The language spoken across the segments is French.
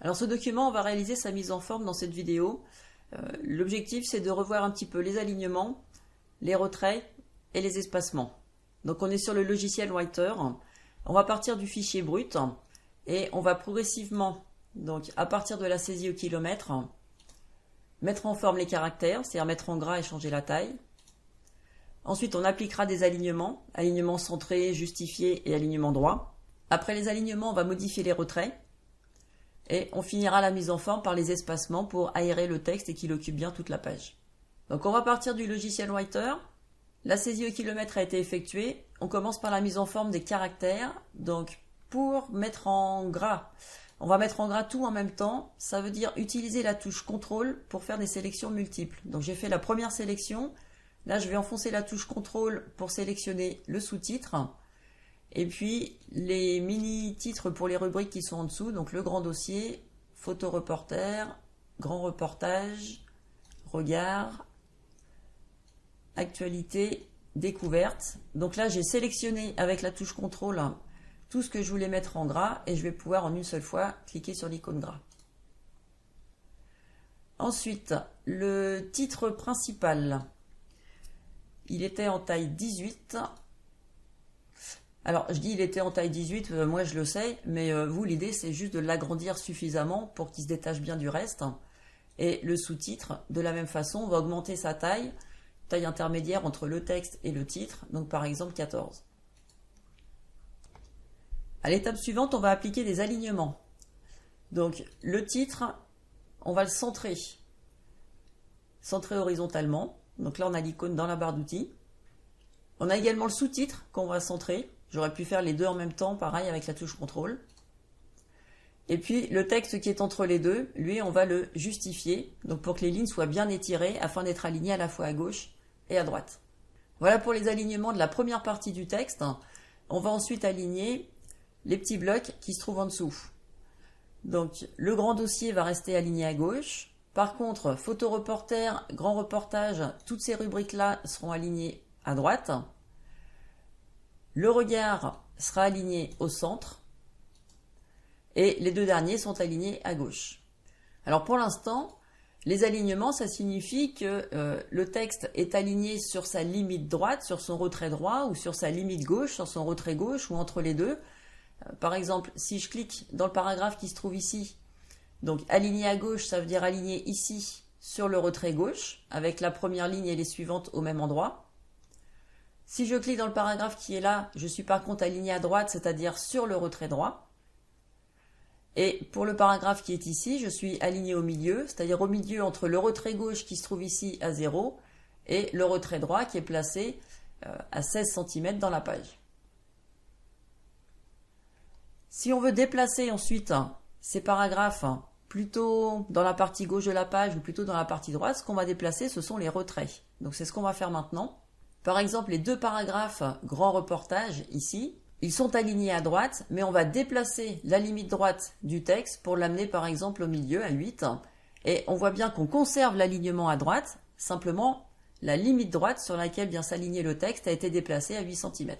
Alors ce document, on va réaliser sa mise en forme dans cette vidéo. L'objectif, c'est de revoir un petit peu les alignements, les retraits et les espacements. Donc on est sur le logiciel Writer. On va partir du fichier brut et on va progressivement, donc à partir de la saisie au kilomètre, mettre en forme les caractères, c'est-à-dire mettre en gras et changer la taille. Ensuite, on appliquera des alignements, alignement centré, justifié et alignement droit. Après les alignements, on va modifier les retraits. Et on finira la mise en forme par les espacements pour aérer le texte et qu'il occupe bien toute la page. Donc on va partir du logiciel Writer. La saisie au kilomètre a été effectuée. On commence par la mise en forme des caractères. Donc pour mettre en gras, on va mettre en gras tout en même temps. Ça veut dire utiliser la touche CTRL pour faire des sélections multiples. Donc j'ai fait la première sélection. Là je vais enfoncer la touche CTRL pour sélectionner le sous-titre. Et puis les mini-titres pour les rubriques qui sont en dessous, donc le grand dossier, photo reporter, grand reportage, regard, actualité, découverte. Donc là j'ai sélectionné avec la touche CTRL tout ce que je voulais mettre en gras et je vais pouvoir en une seule fois cliquer sur l'icône gras. Ensuite, le titre principal, il était en taille 18. Alors, je dis il était en taille 18, moi je le sais, mais vous, l'idée c'est juste de l'agrandir suffisamment pour qu'il se détache bien du reste. Et le sous-titre, de la même façon, on va augmenter sa taille intermédiaire entre le texte et le titre, donc par exemple 14. À l'étape suivante, on va appliquer des alignements. Donc, le titre, on va le centrer horizontalement. Donc là, on a l'icône dans la barre d'outils. On a également le sous-titre qu'on va centrer. J'aurais pu faire les deux en même temps, pareil avec la touche CTRL. Et puis le texte qui est entre les deux, lui, on va le justifier, donc pour que les lignes soient bien étirées afin d'être alignées à la fois à gauche et à droite. Voilà pour les alignements de la première partie du texte. On va ensuite aligner les petits blocs qui se trouvent en dessous. Donc le grand dossier va rester aligné à gauche. Par contre, photo reporter, grand reportage, toutes ces rubriques-là seront alignées à droite. Le regard sera aligné au centre et les deux derniers sont alignés à gauche. Alors pour l'instant, les alignements, ça signifie que le texte est aligné sur sa limite droite, sur son retrait droit, ou sur sa limite gauche, sur son retrait gauche, ou entre les deux. Par exemple, si je clique dans le paragraphe qui se trouve ici, donc aligné à gauche, ça veut dire aligné ici sur le retrait gauche, avec la première ligne et les suivantes au même endroit. Si je clique dans le paragraphe qui est là, je suis par contre aligné à droite, c'est-à-dire sur le retrait droit. Et pour le paragraphe qui est ici, je suis aligné au milieu, c'est-à-dire au milieu entre le retrait gauche qui se trouve ici à 0 et le retrait droit qui est placé à 16 cm dans la page. Si on veut déplacer ensuite ces paragraphes plutôt dans la partie gauche de la page ou plutôt dans la partie droite, ce qu'on va déplacer, ce sont les retraits. Donc c'est ce qu'on va faire maintenant. Par exemple, les deux paragraphes grand reportage ici, ils sont alignés à droite, mais on va déplacer la limite droite du texte pour l'amener par exemple au milieu à 8. Et on voit bien qu'on conserve l'alignement à droite, simplement la limite droite sur laquelle vient s'aligner le texte a été déplacée à 8 cm.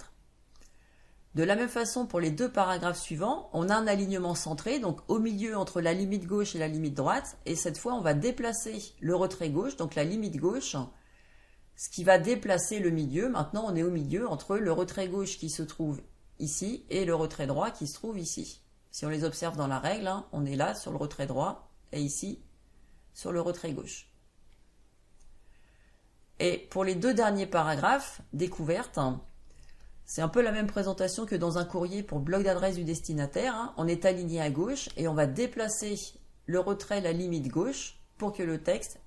De la même façon, pour les deux paragraphes suivants, on a un alignement centré, donc au milieu entre la limite gauche et la limite droite, et cette fois on va déplacer le retrait gauche, donc la limite gauche, ce qui va déplacer le milieu. Maintenant, on est au milieu entre le retrait gauche qui se trouve ici et le retrait droit qui se trouve ici. Si on les observe dans la règle, on est là sur le retrait droit et ici sur le retrait gauche. Et pour les deux derniers paragraphes, découverte, c'est un peu la même présentation que dans un courrier pour bloc d'adresse du destinataire. On est aligné à gauche et on va déplacer le retrait, la limite gauche, pour que le texte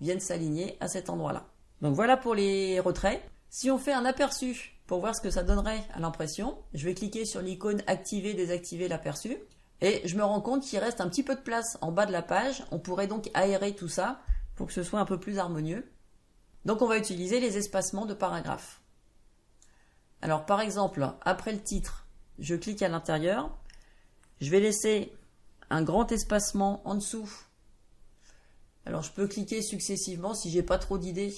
vienne s'aligner à cet endroit-là. Donc voilà pour les retraits. Si on fait un aperçu pour voir ce que ça donnerait à l'impression, je vais cliquer sur l'icône activer, désactiver l'aperçu et je me rends compte qu'il reste un petit peu de place en bas de la page. On pourrait donc aérer tout ça pour que ce soit un peu plus harmonieux. Donc on va utiliser les espacements de paragraphes. Alors par exemple, après le titre, je clique à l'intérieur. Je vais laisser un grand espacement en dessous. Alors je peux cliquer successivement si j'ai pas trop d'idées.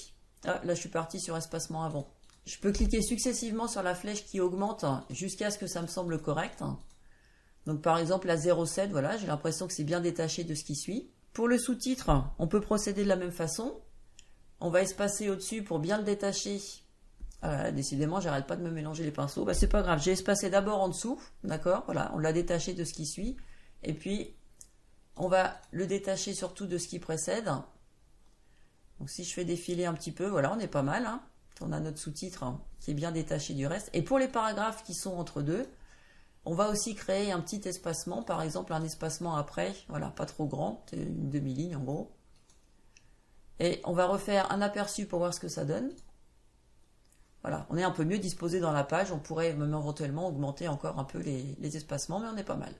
Ah, là je suis parti sur espacement avant. Je peux cliquer successivement sur la flèche qui augmente jusqu'à ce que ça me semble correct. Donc par exemple la 0,7, voilà, j'ai l'impression que c'est bien détaché de ce qui suit. Pour le sous-titre, on peut procéder de la même façon. On va espacer au-dessus pour bien le détacher. Décidément, j'arrête pas de me mélanger les pinceaux. C'est pas grave, j'ai espacé d'abord en dessous, d'accord. Voilà, on l'a détaché de ce qui suit. Et puis, on va le détacher surtout de ce qui précède. Donc si je fais défiler un petit peu, voilà, on est pas mal. Hein. On a notre sous-titre qui est bien détaché du reste. Et pour les paragraphes qui sont entre deux, on va aussi créer un petit espacement, par exemple un espacement après, voilà, pas trop grand, une demi-ligne en gros. Et on va refaire un aperçu pour voir ce que ça donne. Voilà, on est un peu mieux disposé dans la page, on pourrait même éventuellement augmenter encore un peu les espacements, mais on est pas mal.